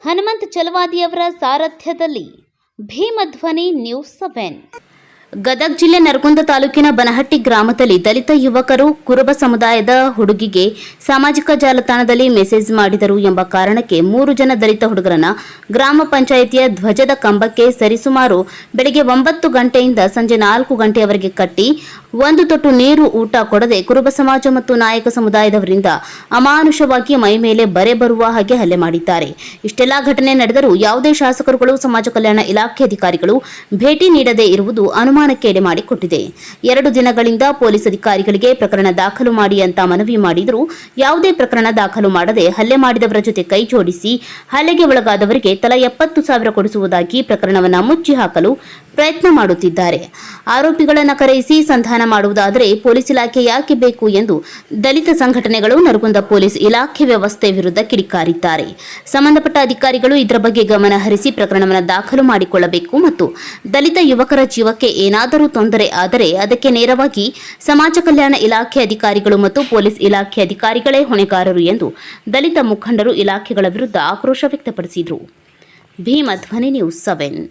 Hanumantha ಚಲವಾದಿಯವರ ಸಾರಥ್ಯದಲ್ಲಿ ಭೀಮಧ್ವನಿ news 7. Gadag ಜಿಲ್ಲೆ ನರಗುಂದ ತಾಲೂಕಿನ ಬನಹಟ್ಟಿ ಗ್ರಾಮದಲ್ಲಿ ದಲಿತ ಯುವಕರು ಕುರುಬ ಸಮುದಾಯದ ಹುಡುಗಿಗೆ ಸಾಮಾಜಿಕ ಜಾಲತಾಣದಲ್ಲಿ ಮೆಸೇಜ್ ಮಾಡಿದರು ಎಂಬ ಕಾರಣಕ್ಕೆ 3 ಜನ ದಲಿತ ಹುಡುಗರನ್ನ ಗ್ರಾಮ ಪಂಚಾಯಿತಿಯ ಧ್ವಜದ ಕಂಬಕ್ಕೆ ಸರಿಸುಮಾರು ಬೆಳಗ್ಗೆ 9 ಗಂಟೆಯಿಂದ ಸಂಜೆ 4 ಗಂಟೆಯವರೆಗೆ ಕಟ್ಟಿ ಒಂದು ತೊಟ್ಟು ನೀರು ಊಟ ಕೊಡದೆ ಕುರುಬ ಸಮಾಜ ಮತ್ತು ನಾಯಕ ಸಮುದಾಯದವರಿಂದ ಅಮಾನುಷವಾಗಿ ಮೈ ಮೇಲೆ ಬರೆ ಬರುವ ಹಾಗೆ ಹಲ್ಲೆ ಮಾಡಿದ್ದಾರೆ. ಇಷ್ಟೆಲ್ಲಾ ಘಟನೆ ನಡೆದರೂ ಯಾವುದೇ ಶಾಸಕರುಗಳು ಸಮಾಜ ಕಲ್ಯಾಣ ಇಲಾಖೆ ಅಧಿಕಾರಿಗಳು ಭೇಟಿ ನೀಡದೇ ಇರುವುದು ಅನುಮಾನಕ್ಕೆ ಎಡೆ ಮಾಡಿಕೊಟ್ಟಿದೆ. 2 ದಿನಗಳಿಂದ ಪೊಲೀಸ್ ಅಧಿಕಾರಿಗಳಿಗೆ ಪ್ರಕರಣ ದಾಖಲು ಮಾಡಿ ಅಂತ ಮನವಿ ಮಾಡಿದರೂ ಯಾವುದೇ ಪ್ರಕರಣ ದಾಖಲು ಮಾಡದೆ ಹಲ್ಲೆ ಮಾಡಿದವರ ಜೊತೆ ಕೈ ಜೋಡಿಸಿ ಹಲ್ಲೆಗೆ ಒಳಗಾದವರಿಗೆ ತಲಾ 70,000 ಕೊಡಿಸುವುದಾಗಿ ಪ್ರಕರಣವನ್ನು ಮುಚ್ಚಿ ಹಾಕಲು ಪ್ರಯತ್ನ ಮಾಡುತ್ತಿದ್ದಾರೆ. ಆರೋಪಿಗಳನ್ನು ಕರೆಯಿಸಿ ಸಂಧಾನ ಮಾಡುವುದಾದರೆ ಪೊಲೀಸ್ ಇಲಾಖೆ ಯಾಕೆ ಬೇಕು ಎಂದು ದಲಿತ ಸಂಘಟನೆಗಳು ನರಗುಂದ ಪೊಲೀಸ್ ಇಲಾಖೆ ವ್ಯವಸ್ಥೆ ವಿರುದ್ಧ ಕಿಡಿಕಾರಿದ್ದಾರೆ. ಸಂಬಂಧಪಟ್ಟ ಅಧಿಕಾರಿಗಳು ಇದರ ಬಗ್ಗೆ ಗಮನ ಹರಿಸಿ ಪ್ರಕರಣವನ್ನು ದಾಖಲು ಮಾಡಿಕೊಳ್ಳಬೇಕು ಮತ್ತು ದಲಿತ ಯುವಕರ ಜೀವಕ್ಕೆ ಏನಾದರೂ ತೊಂದರೆ ಆದರೆ ಅದಕ್ಕೆ ನೇರವಾಗಿ ಸಮಾಜ ಕಲ್ಯಾಣ ಇಲಾಖೆ ಅಧಿಕಾರಿಗಳು ಮತ್ತು ಪೊಲೀಸ್ ಇಲಾಖೆ ಅಧಿಕಾರಿಗಳೇ ಹೊಣೆಗಾರರು ಎಂದು ದಲಿತ ಮುಖಂಡರು ಇಲಾಖೆಗಳ ವಿರುದ್ಧ ಆಕ್ರೋಶ ವ್ಯಕ್ತಪಡಿಸಿದರು. ಭೀಮಧ್ವನಿ ನ್ಯೂಸ್ 7.